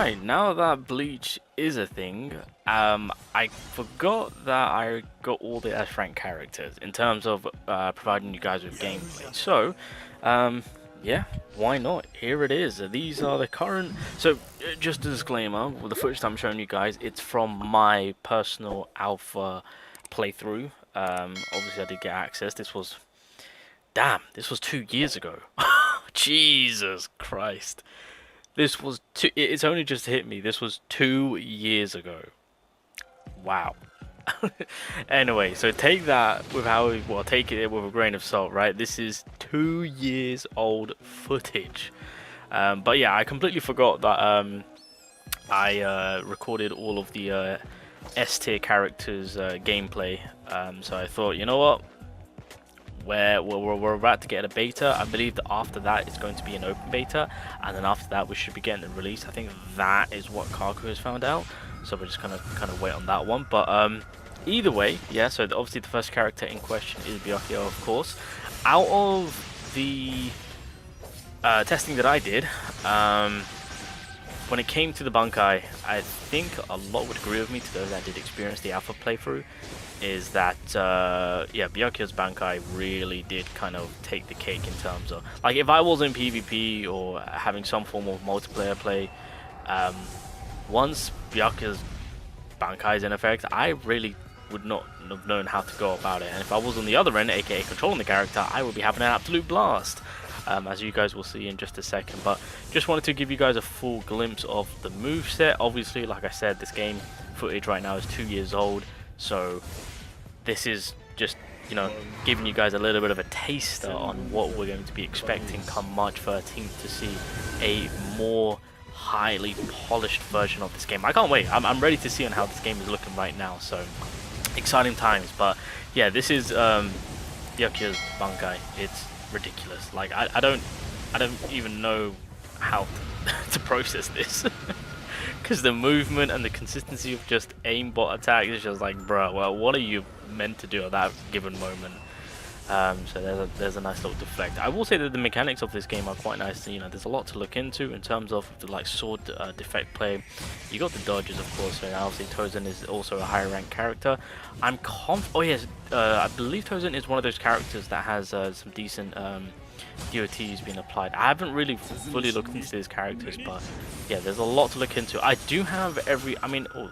Alright, now that Bleach is a thing, I forgot that I got all the S rank characters in terms of providing you guys with gameplay. So, yeah, why not? Here it is. These are the current. So, just a disclaimer: the footage that I'm showing you guys, it's from my personal alpha playthrough. Obviously, I did get access. This was, damn, this was 2 years ago. Jesus Christ. This was it's only just hit me. This was 2 years ago. Wow. Anyway, so take that with take it with a grain of salt, right? This is 2 years old footage. But yeah, I completely forgot that I recorded all of the S tier characters gameplay. So I thought, you know what? We're about to get a beta. I believe that after that it's going to be an open beta, and then after that we should be getting it released. I think that is what Kaku has found out, so we're just gonna kind of wait on that one. But either way, yeah, so obviously the first character in question is Byakuya, of course. Out of the testing that I did, when it came to the Bankai, I think a lot would agree with me, to those that did experience the alpha playthrough, is that yeah, Byakuya's Bankai really did kind of take the cake in terms of, like, if I was in PvP or having some form of multiplayer play, once Byakuya's Bankai is in effect, I really would not have known how to go about it. And if I was on the other end, aka controlling the character, I would be having an absolute blast, as you guys will see in just a second. But just wanted to give you guys a full glimpse of the moveset. Obviously, like I said, this game footage right now is 2 years old, so this is just, you know, giving you guys a little bit of a taster on what we're going to be expecting come March 13th to see a more highly polished version of this game. I can't wait. I'm ready to see on how this game is looking right now, so exciting times. But yeah, this is Byakuya's Bankai. It's ridiculous. Like, I don't even know how to process this. Because the movement and the consistency of just aimbot attack is just like, bruh, well, what are you meant to do at that given moment? So there's a nice little deflect. I will say that the mechanics of this game are quite nice. You know, there's a lot to look into in terms of the, like, sword defect play. You got the dodges, of course, and obviously Tozen is also a higher ranked character. Oh yes, I believe Tozen is one of those characters that has some decent DOTs being applied. I haven't really fully looked into these characters, but yeah, there's a lot to look into. I do have I mean, oh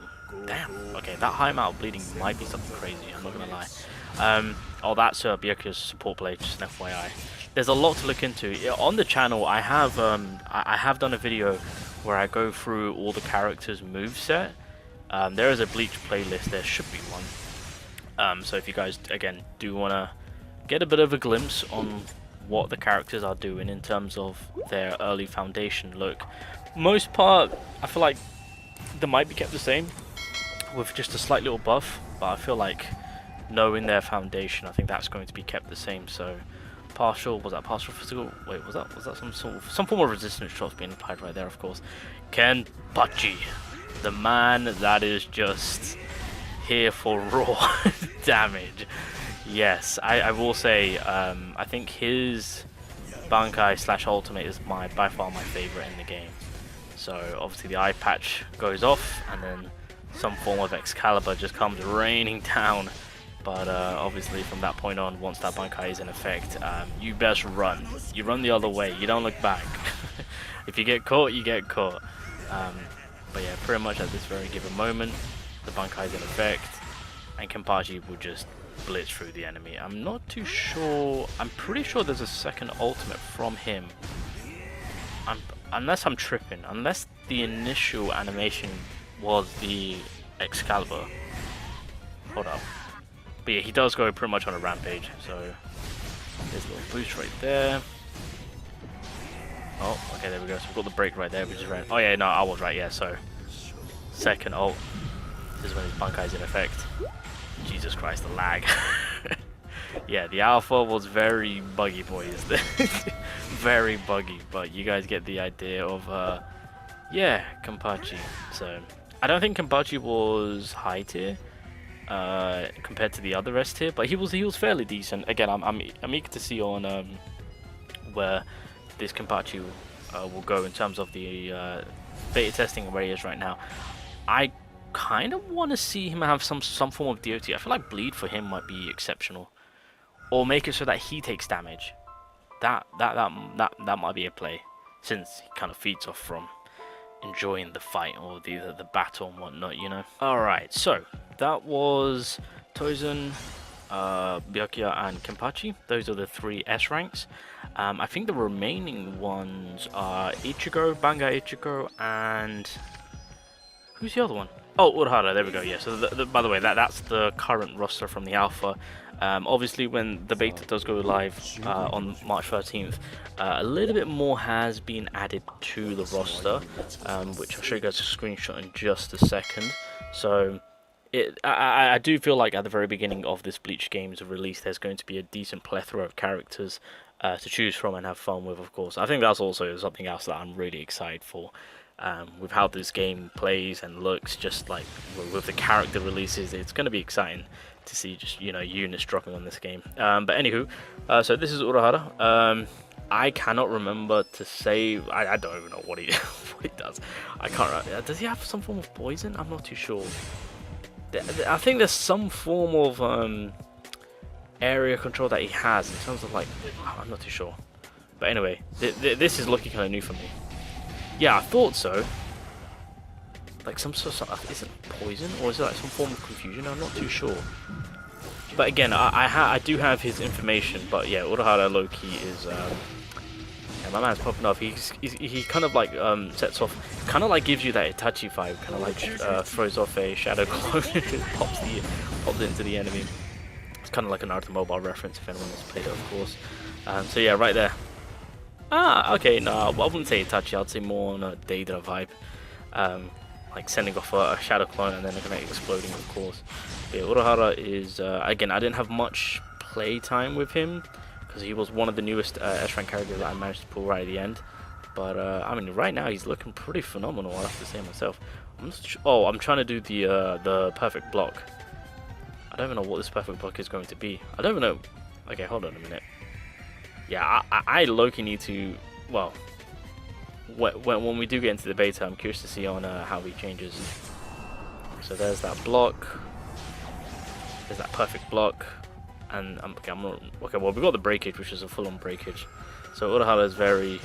damn, okay, that high amount of bleeding might be something crazy, I'm not gonna lie. Oh, that's Byakuya's support play, just an FYI. There's a lot to look into. Yeah, on the channel, I have done a video where I go through all the characters' moveset. There is a Bleach playlist, there should be one. So if you guys, again, do want to get a bit of a glimpse on what the characters are doing in terms of their early foundation look, most part, I feel like they might be kept the same, with just a slight little buff, but I feel like knowing their foundation, I think that's going to be kept the same. So partial, was that partial physical? Wait, was that some form of resistance shots being applied right there, of course. Kenpachi, the man that is just here for raw damage. Yes, I will say, I think his Bankai slash ultimate is by far my favorite in the game. So obviously the eye patch goes off, and then some form of Excalibur just comes raining down. But obviously from that point on, once that Bankai is in effect, you best run. You run the other way, you don't look back. If you get caught, you get caught. But yeah, pretty much at this very given moment, the Bankai is in effect, and Kenpachi will just blitz through the enemy. I'm not too sure, I'm pretty sure there's a second ultimate from him. Unless I'm tripping, unless the initial animation was the Excalibur. Hold up. But yeah, he does go pretty much on a rampage, so there's a little boost right there. Oh, okay, there we go. So we've got the break right there, which is right. Oh yeah, no, I was right, yeah, so second ult. This is when his Bankai is in effect. Jesus Christ, the lag. Yeah, the alpha was very buggy, boys. Very buggy, but you guys get the idea of, yeah, Kenpachi. So, I don't think Kenpachi was high tier compared to the other S tier, but he was fairly decent. Again, I'm eager to see on where this Kenpachi will go in terms of the beta testing where he is right now, I kind of want to see him have some form of DOT. I feel like bleed for him might be exceptional, or make it so that he takes damage. That might be a play, since he kind of feeds off from enjoying the fight or the battle and whatnot, you know. All right, so that was Tozen, Byakuya, and Kenpachi. Those are the 3 S ranks. I think the remaining ones are Ichigo, Bankai Ichigo, and who's the other one? Oh, Urahara, there we go, yeah. So, by the way, that's the current roster from the alpha. Obviously, when the beta does go live on March 13th, a little bit more has been added to the roster, which I'll show you guys a screenshot in just a second. So, I do feel like at the very beginning of this Bleach game's release, there's going to be a decent plethora of characters to choose from and have fun with, of course. I think that's also something else that I'm really excited for. With how this game plays and looks, just like with the character releases, it's going to be exciting to see just, you know, units dropping on this game. But anywho, so this is Urahara. I cannot remember to say, I don't even know what he what he does. I can't remember. Does he have some form of poison? I'm not too sure. I think there's some form of area control that he has in terms of, like, I'm not too sure. But anyway, this is looking kind of new for me. Yeah, I thought so. Like some sort of, is it poison or is it like some form of confusion? I'm not too sure. But again, I do have his information. But yeah, Urahara low-key is yeah, my man's popping off. He kind of like sets off, kind of like gives you that Itachi vibe. Kind of like throws off a shadow clone, pops it into the enemy. It's kind of like a Naruto Mobile reference if anyone has played it, of course. So yeah, right there. Ah, okay, no, I wouldn't say Itachi, I'd say more on a Deidara vibe. Like sending off a shadow clone and then kind of exploding, of course. But yeah, Urahara is, again, I didn't have much play time with him, because he was one of the newest S-rank characters that I managed to pull right at the end. But, I mean, right now he's looking pretty phenomenal, I have to say myself. I'm trying to do the perfect block. I don't even know what this perfect block is going to be. I don't even know. Okay, hold on a minute. Yeah, I low-key need to, well, when we do get into the beta, I'm curious to see on how he changes. So there's that block, there's that perfect block, and okay, well, we got the breakage, which is a full-on breakage. So Urahara is very,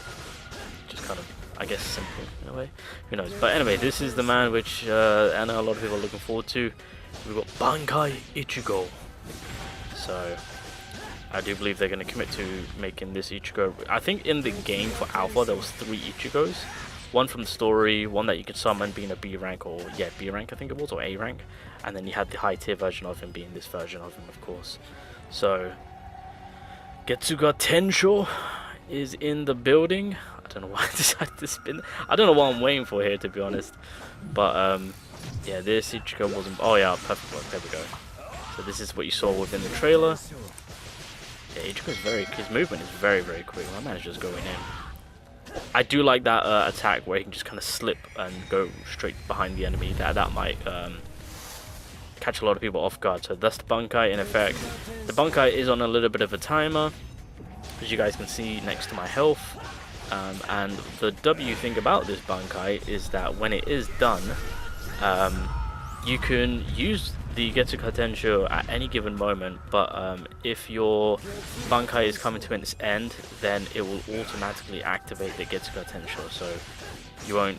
just kind of, I guess, simple in a way. Who knows? But anyway, this is the man which I know a lot of people are looking forward to. We've got Bankai Ichigo. So I do believe they're going to commit to making this Ichigo. I think in the game for Alpha there was 3 Ichigos. One from the story, one that you could summon being a B rank, or yeah, B rank I think it was, or A rank. And then you had the high tier version of him being this version of him, of course. So Getsuga Tensho is in the building. I don't know why I decided to spin. I don't know what I'm waiting for here, to be honest. But yeah, this Ichigo wasn't. Oh yeah, perfect work. There we go. So this is what you saw within the trailer. Yeah, Ichigo's his movement is very, very quick. My man's just going in. I do like that attack where he can just kind of slip and go straight behind the enemy. That might catch a lot of people off guard. So that's the Bankai in effect. The Bankai is on a little bit of a timer, as you guys can see next to my health. And the W thing about this Bankai is that when it is done, you can use the Getsuga Tensho at any given moment, but if your Bankai is coming to its end, then it will automatically activate the Getsuga Tensho, so you won't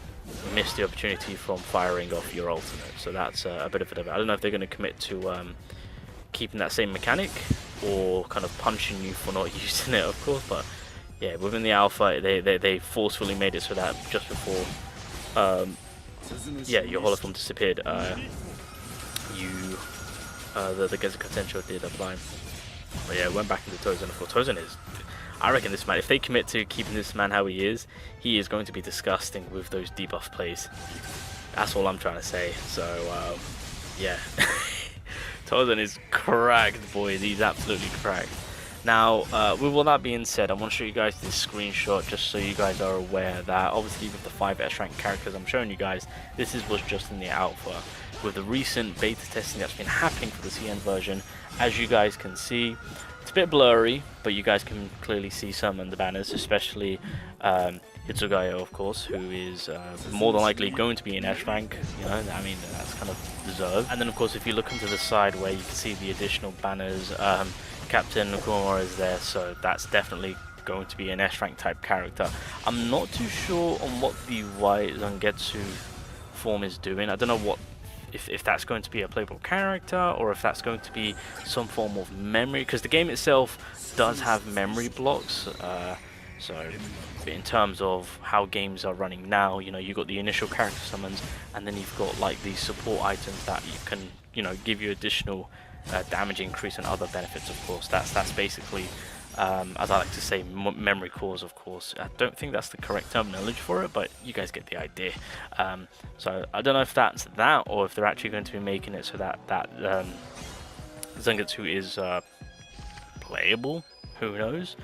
miss the opportunity from firing off your ultimate. So that's a bit of a debate. I don't know if they're going to commit to keeping that same mechanic, or kind of punching you for not using it, of course, but yeah, within the alpha, they forcefully made it so that just before yeah, your holoform disappeared, the Getsuga Tensho did apply. But yeah, went back into Tozen. For Tozen is, I reckon this man, if they commit to keeping this man how he is going to be disgusting with those debuff plays. That's all I'm trying to say. So yeah, Tozen is cracked, boys. He's absolutely cracked. Now, with all that being said, I want to show you guys this screenshot just so you guys are aware that obviously with the 5 S-rank characters I'm showing you guys, this was just in the alpha. With the recent beta testing that's been happening for the CN version, as you guys can see, It's a bit blurry, but you guys can clearly see some of the banners, especially Hitsugaya, of course, who is more than likely going to be in S rank. You know, I mean, that's kind of deserved. And then, of course, if you look into the side where you can see the additional banners, Captain Kurumura is there, so that's definitely going to be an S rank type character. I'm not too sure on what the White Zangetsu form is doing. I don't know what if that's going to be a playable character or if that's going to be some form of memory, because the game itself does have memory blocks. So in terms of how games are running now, you know, you've got the initial character summons, and then you've got like these support items that you can, you know, give you additional damage increase and other benefits. Of course, that's basically, as I like to say, memory cores. Of course, I don't think that's the correct terminology for it, but you guys get the idea. So I don't know if that's that, or if they're actually going to be making it so that Zangetsu is playable. Who knows?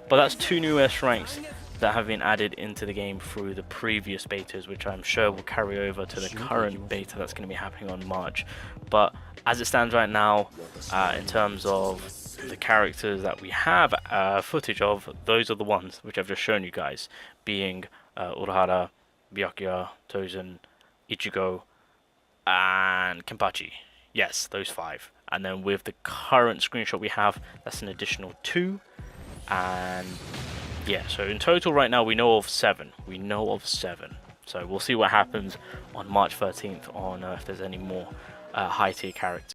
But that's 2 new S ranks that have been added into the game through the previous betas, which I'm sure will carry over to the current beta that's going to be happening on March. But as it stands right now, in terms of the characters that we have footage of, those are the ones which I've just shown you guys, being Urahara, Byakuya, Tozen, Ichigo, and Kenpachi. Yes, those 5. And then with the current screenshot we have, that's an additional 2. And yeah, so in total right now we know of 7. We know of 7. So we'll see what happens on March 13th on if there's any more high tier characters.